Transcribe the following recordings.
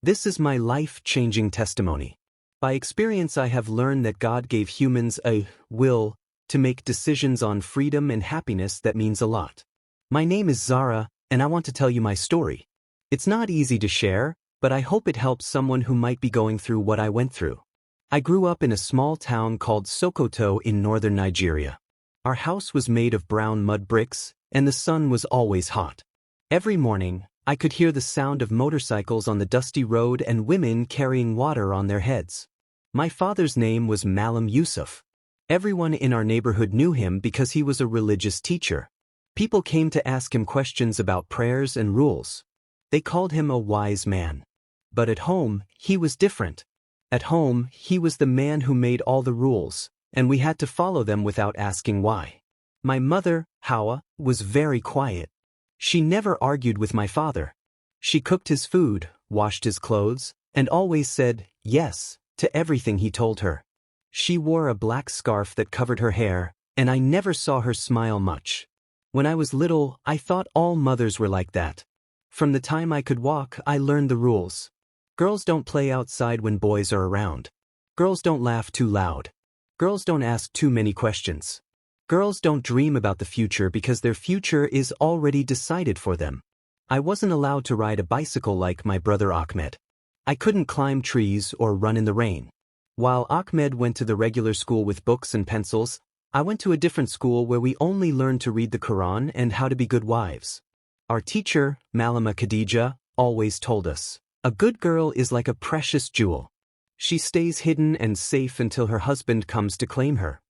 This is my life-changing testimony. By experience I have learned that God gave humans a will to make decisions on freedom and happiness that means a lot. My name is Zara, and I want to tell you my story. It's not easy to share, but I hope it helps someone who might be going through what I went through. I grew up in a small town called Sokoto in northern Nigeria. Our house was made of brown mud bricks, and the sun was always hot. Every morning, I could hear the sound of motorcycles on the dusty road and women carrying water on their heads. My father's name was Malam Yusuf. Everyone in our neighborhood knew him because he was a religious teacher. People came to ask him questions about prayers and rules. They called him a wise man. But at home, he was different. At home, he was the man who made all the rules, and we had to follow them without asking why. My mother, Hawa, was very quiet. She never argued with my father. She cooked his food, washed his clothes, and always said yes to everything he told her. She wore a black scarf that covered her hair, and I never saw her smile much. When I was little, I thought all mothers were like that. From the time I could walk, I learned the rules. Girls don't play outside when boys are around. Girls don't laugh too loud. Girls don't ask too many questions. Girls don't dream about the future because their future is already decided for them. I wasn't allowed to ride a bicycle like my brother Ahmed. I couldn't climb trees or run in the rain. While Ahmed went to the regular school with books and pencils, I went to a different school where we only learned to read the Quran and how to be good wives. Our teacher, Malama Khadija, always told us, "A good girl is like a precious jewel. She stays hidden and safe until her husband comes to claim her."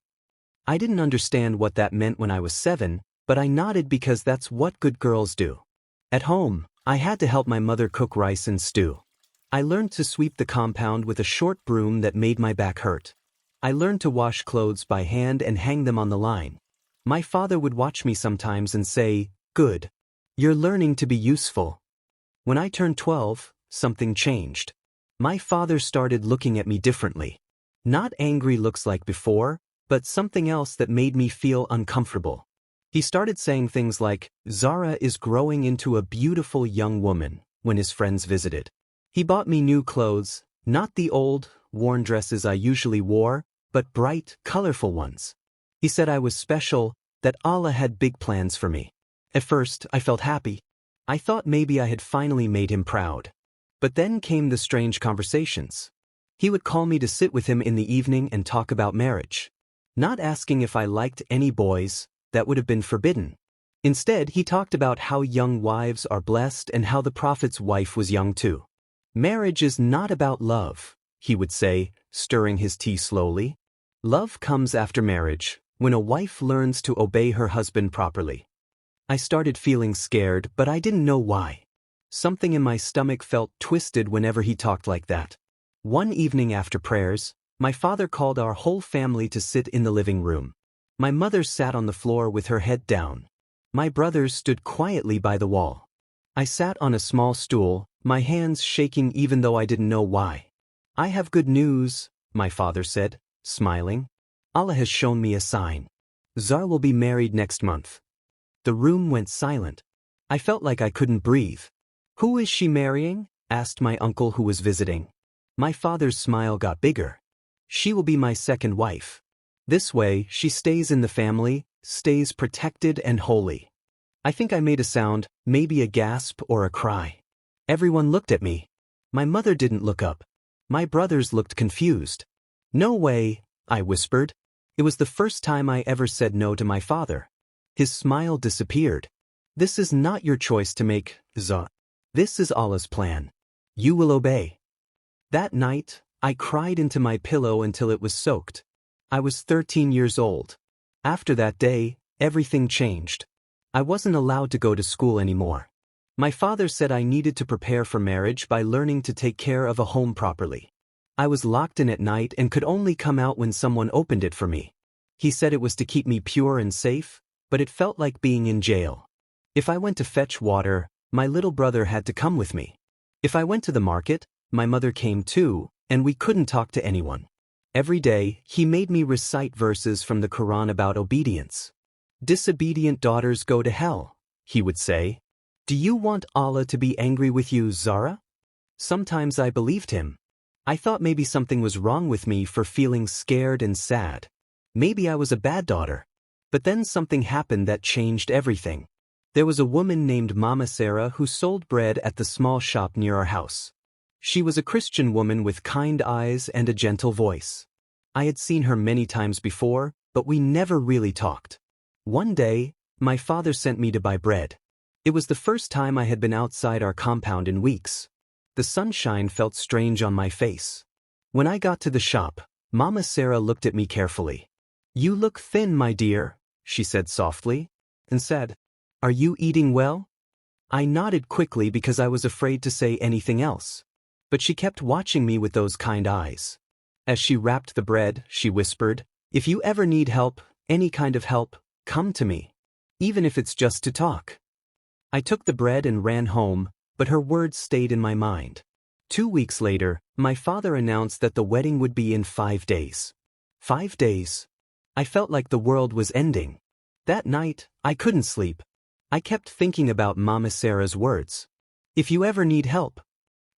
I didn't understand what that meant when I was 7, but I nodded because that's what good girls do. At home, I had to help my mother cook rice and stew. I learned to sweep the compound with a short broom that made my back hurt. I learned to wash clothes by hand and hang them on the line. My father would watch me sometimes and say, "Good. You're learning to be useful." When I turned 12, something changed. My father started looking at me differently. Not angry looks like before, but something else that made me feel uncomfortable. He started saying things like, "Zara is growing into a beautiful young woman," when his friends visited. He bought me new clothes, not the old, worn dresses I usually wore, but bright, colorful ones. He said I was special, that Allah had big plans for me. At first, I felt happy. I thought maybe I had finally made him proud. But then came the strange conversations. He would call me to sit with him in the evening and talk about marriage. Not asking if I liked any boys, that would have been forbidden. Instead, he talked about how young wives are blessed and how the Prophet's wife was young too. "Marriage is not about love," he would say, stirring his tea slowly. "Love comes after marriage, when a wife learns to obey her husband properly." I started feeling scared, but I didn't know why. Something in my stomach felt twisted whenever he talked like that. One evening after prayers, my father called our whole family to sit in the living room. My mother sat on the floor with her head down. My brothers stood quietly by the wall. I sat on a small stool, my hands shaking even though I didn't know why. "I have good news," my father said, smiling. "Allah has shown me a sign. Zara will be married next month." The room went silent. I felt like I couldn't breathe. "Who is she marrying?" asked my uncle who was visiting. My father's smile got bigger. "She will be my second wife. This way, she stays in the family, stays protected and holy." I think I made a sound, maybe a gasp or a cry. Everyone looked at me. My mother didn't look up. My brothers looked confused. "No way," I whispered. It was the first time I ever said no to my father. His smile disappeared. "This is not your choice to make, Zara. This is Allah's plan. You will obey." That night, I cried into my pillow until it was soaked. I was 13 years old. After that day, everything changed. I wasn't allowed to go to school anymore. My father said I needed to prepare for marriage by learning to take care of a home properly. I was locked in at night and could only come out when someone opened it for me. He said it was to keep me pure and safe, but it felt like being in jail. If I went to fetch water, my little brother had to come with me. If I went to the market, my mother came too, and we couldn't talk to anyone. Every day, he made me recite verses from the Quran about obedience. "Disobedient daughters go to hell," he would say. "Do you want Allah to be angry with you, Zara?" Sometimes I believed him. I thought maybe something was wrong with me for feeling scared and sad. Maybe I was a bad daughter. But then something happened that changed everything. There was a woman named Mama Sarah who sold bread at the small shop near our house. She was a Christian woman with kind eyes and a gentle voice. I had seen her many times before, but we never really talked. One day, my father sent me to buy bread. It was the first time I had been outside our compound in weeks. The sunshine felt strange on my face. When I got to the shop, Mama Sarah looked at me carefully. "You look thin, my dear," she said softly, and said, "Are you eating well?" I nodded quickly because I was afraid to say anything else. But she kept watching me with those kind eyes. As she wrapped the bread, she whispered, "If you ever need help, any kind of help, come to me. Even if it's just to talk." I took the bread and ran home, but her words stayed in my mind. 2 weeks later, my father announced that the wedding would be in 5 days. 5 days. I felt like the world was ending. That night, I couldn't sleep. I kept thinking about Mama Sarah's words. "If you ever need help."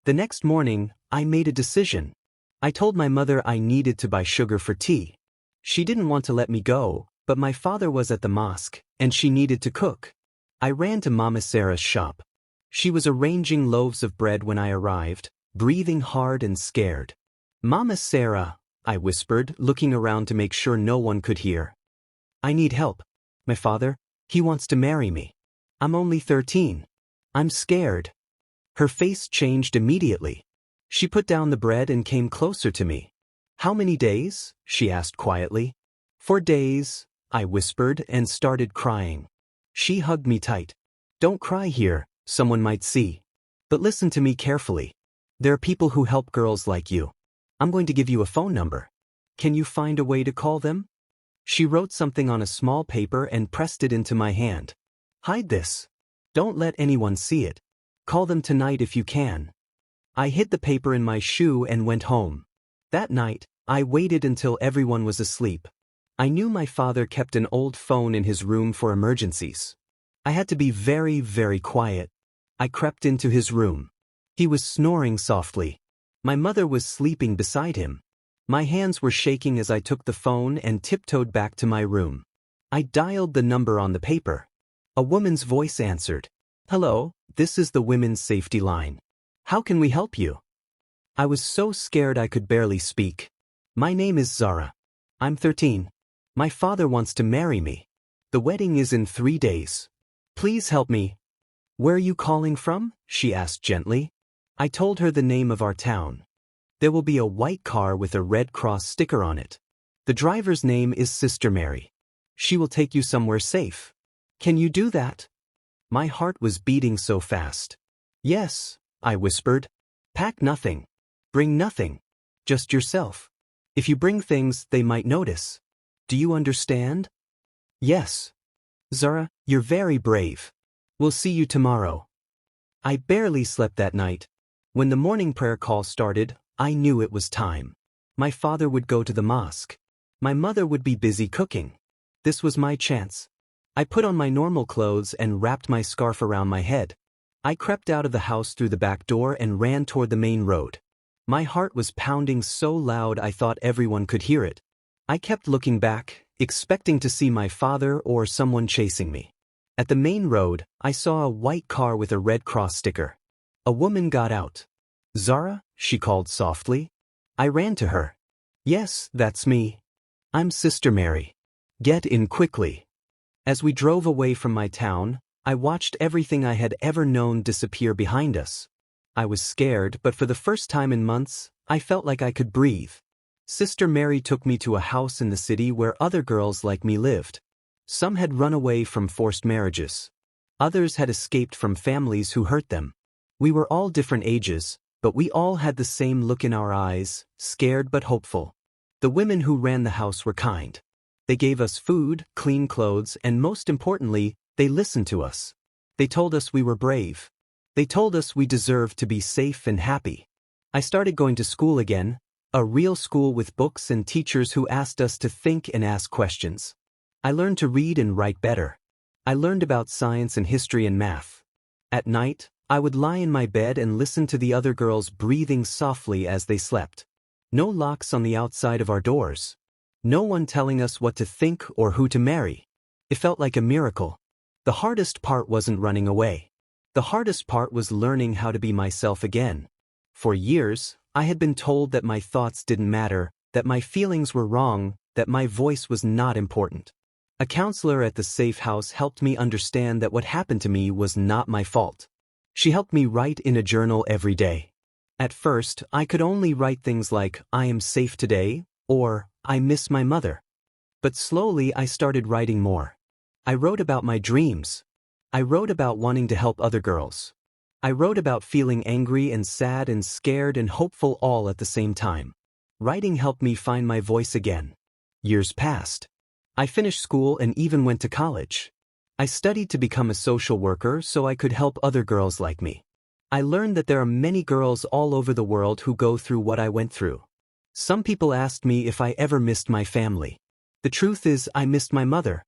The next morning, I made a decision. I told my mother I needed to buy sugar for tea. She didn't want to let me go, but my father was at the mosque, and she needed to cook. I ran to Mama Sarah's shop. She was arranging loaves of bread when I arrived, breathing hard and scared. "Mama Sarah," I whispered, looking around to make sure no one could hear. "I need help. My father, he wants to marry me. I'm only 13. I'm scared." Her face changed immediately. She put down the bread and came closer to me. "How many days?" she asked quietly. 4 days, I whispered and started crying. She hugged me tight. "Don't cry here, someone might see. But listen to me carefully. There are people who help girls like you. I'm going to give you a phone number. Can you find a way to call them?" She wrote something on a small paper and pressed it into my hand. "Hide this. Don't let anyone see it. Call them tonight if you can." I hid the paper in my shoe and went home. That night, I waited until everyone was asleep. I knew my father kept an old phone in his room for emergencies. I had to be very, very quiet. I crept into his room. He was snoring softly. My mother was sleeping beside him. My hands were shaking as I took the phone and tiptoed back to my room. I dialed the number on the paper. A woman's voice answered. "Hello, this is the Women's Safety Line. How can we help you?" I was so scared I could barely speak. "My name is Zara. I'm 13. My father wants to marry me. The wedding is in 3 days. Please help me." "Where are you calling from?" she asked gently. I told her the name of our town. "There will be a white car with a Red Cross sticker on it. The driver's name is Sister Mary. She will take you somewhere safe. Can you do that?" My heart was beating so fast. "Yes," I whispered. "Pack nothing. Bring nothing. Just yourself. If you bring things, they might notice. Do you understand?" "Yes." "Zara, you're very brave. We'll see you tomorrow." I barely slept that night. When the morning prayer call started, I knew it was time. My father would go to the mosque. My mother would be busy cooking. This was my chance. I put on my normal clothes and wrapped my scarf around my head. I crept out of the house through the back door and ran toward the main road. My heart was pounding so loud I thought everyone could hear it. I kept looking back, expecting to see my father or someone chasing me. At the main road, I saw a white car with a Red Cross sticker. A woman got out. "Zara?" she called softly. I ran to her. "Yes, that's me. I'm Sister Mary. Get in quickly." As we drove away from my town, I watched everything I had ever known disappear behind us. I was scared, but for the first time in months, I felt like I could breathe. Sister Mary took me to a house in the city where other girls like me lived. Some had run away from forced marriages. Others had escaped from families who hurt them. We were all different ages, but we all had the same look in our eyes, scared but hopeful. The women who ran the house were kind. They gave us food, clean clothes, and most importantly, they listened to us. They told us we were brave. They told us we deserved to be safe and happy. I started going to school again, a real school with books and teachers who asked us to think and ask questions. I learned to read and write better. I learned about science and history and math. At night, I would lie in my bed and listen to the other girls breathing softly as they slept. No locks on the outside of our doors. No one telling us what to think or who to marry. It felt like a miracle. The hardest part wasn't running away. The hardest part was learning how to be myself again. For years, I had been told that my thoughts didn't matter, that my feelings were wrong, that my voice was not important. A counselor at the safe house helped me understand that what happened to me was not my fault. She helped me write in a journal every day. At first, I could only write things like, "I am safe today," or "I miss my mother." But slowly I started writing more. I wrote about my dreams. I wrote about wanting to help other girls. I wrote about feeling angry and sad and scared and hopeful all at the same time. Writing helped me find my voice again. Years passed. I finished school and even went to college. I studied to become a social worker so I could help other girls like me. I learned that there are many girls all over the world who go through what I went through. Some people asked me if I ever missed my family. The truth is, I missed my mother.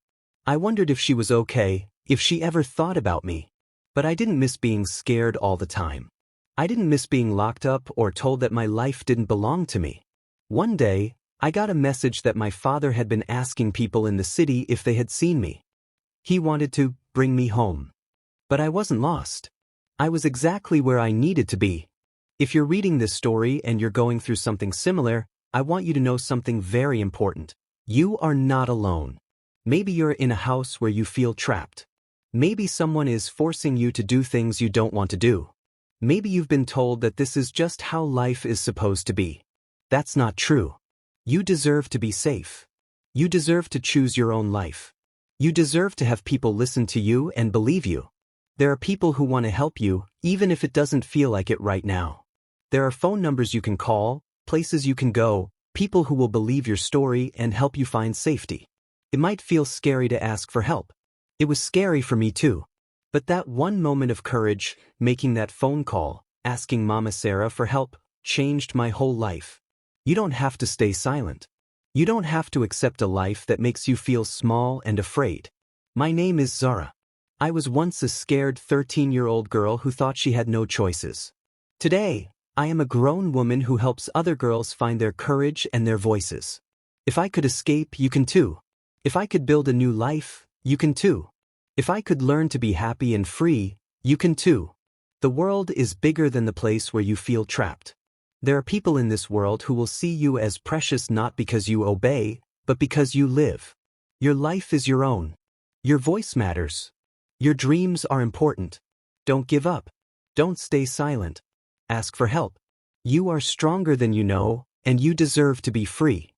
I wondered if she was okay, if she ever thought about me. But I didn't miss being scared all the time. I didn't miss being locked up or told that my life didn't belong to me. One day, I got a message that my father had been asking people in the city if they had seen me. He wanted to bring me home. But I wasn't lost. I was exactly where I needed to be. If you're reading this story and you're going through something similar, I want you to know something very important. You are not alone. Maybe you're in a house where you feel trapped. Maybe someone is forcing you to do things you don't want to do. Maybe you've been told that this is just how life is supposed to be. That's not true. You deserve to be safe. You deserve to choose your own life. You deserve to have people listen to you and believe you. There are people who want to help you, even if it doesn't feel like it right now. There are phone numbers you can call, places you can go, people who will believe your story and help you find safety. It might feel scary to ask for help. It was scary for me too. But that one moment of courage, making that phone call, asking Mama Sarah for help, changed my whole life. You don't have to stay silent. You don't have to accept a life that makes you feel small and afraid. My name is Zara. I was once a scared 13-year-old girl who thought she had no choices. Today, I am a grown woman who helps other girls find their courage and their voices. If I could escape, you can too. If I could build a new life, you can too. If I could learn to be happy and free, you can too. The world is bigger than the place where you feel trapped. There are people in this world who will see you as precious not because you obey, but because you live. Your life is your own. Your voice matters. Your dreams are important. Don't give up. Don't stay silent. Ask for help. You are stronger than you know, and you deserve to be free.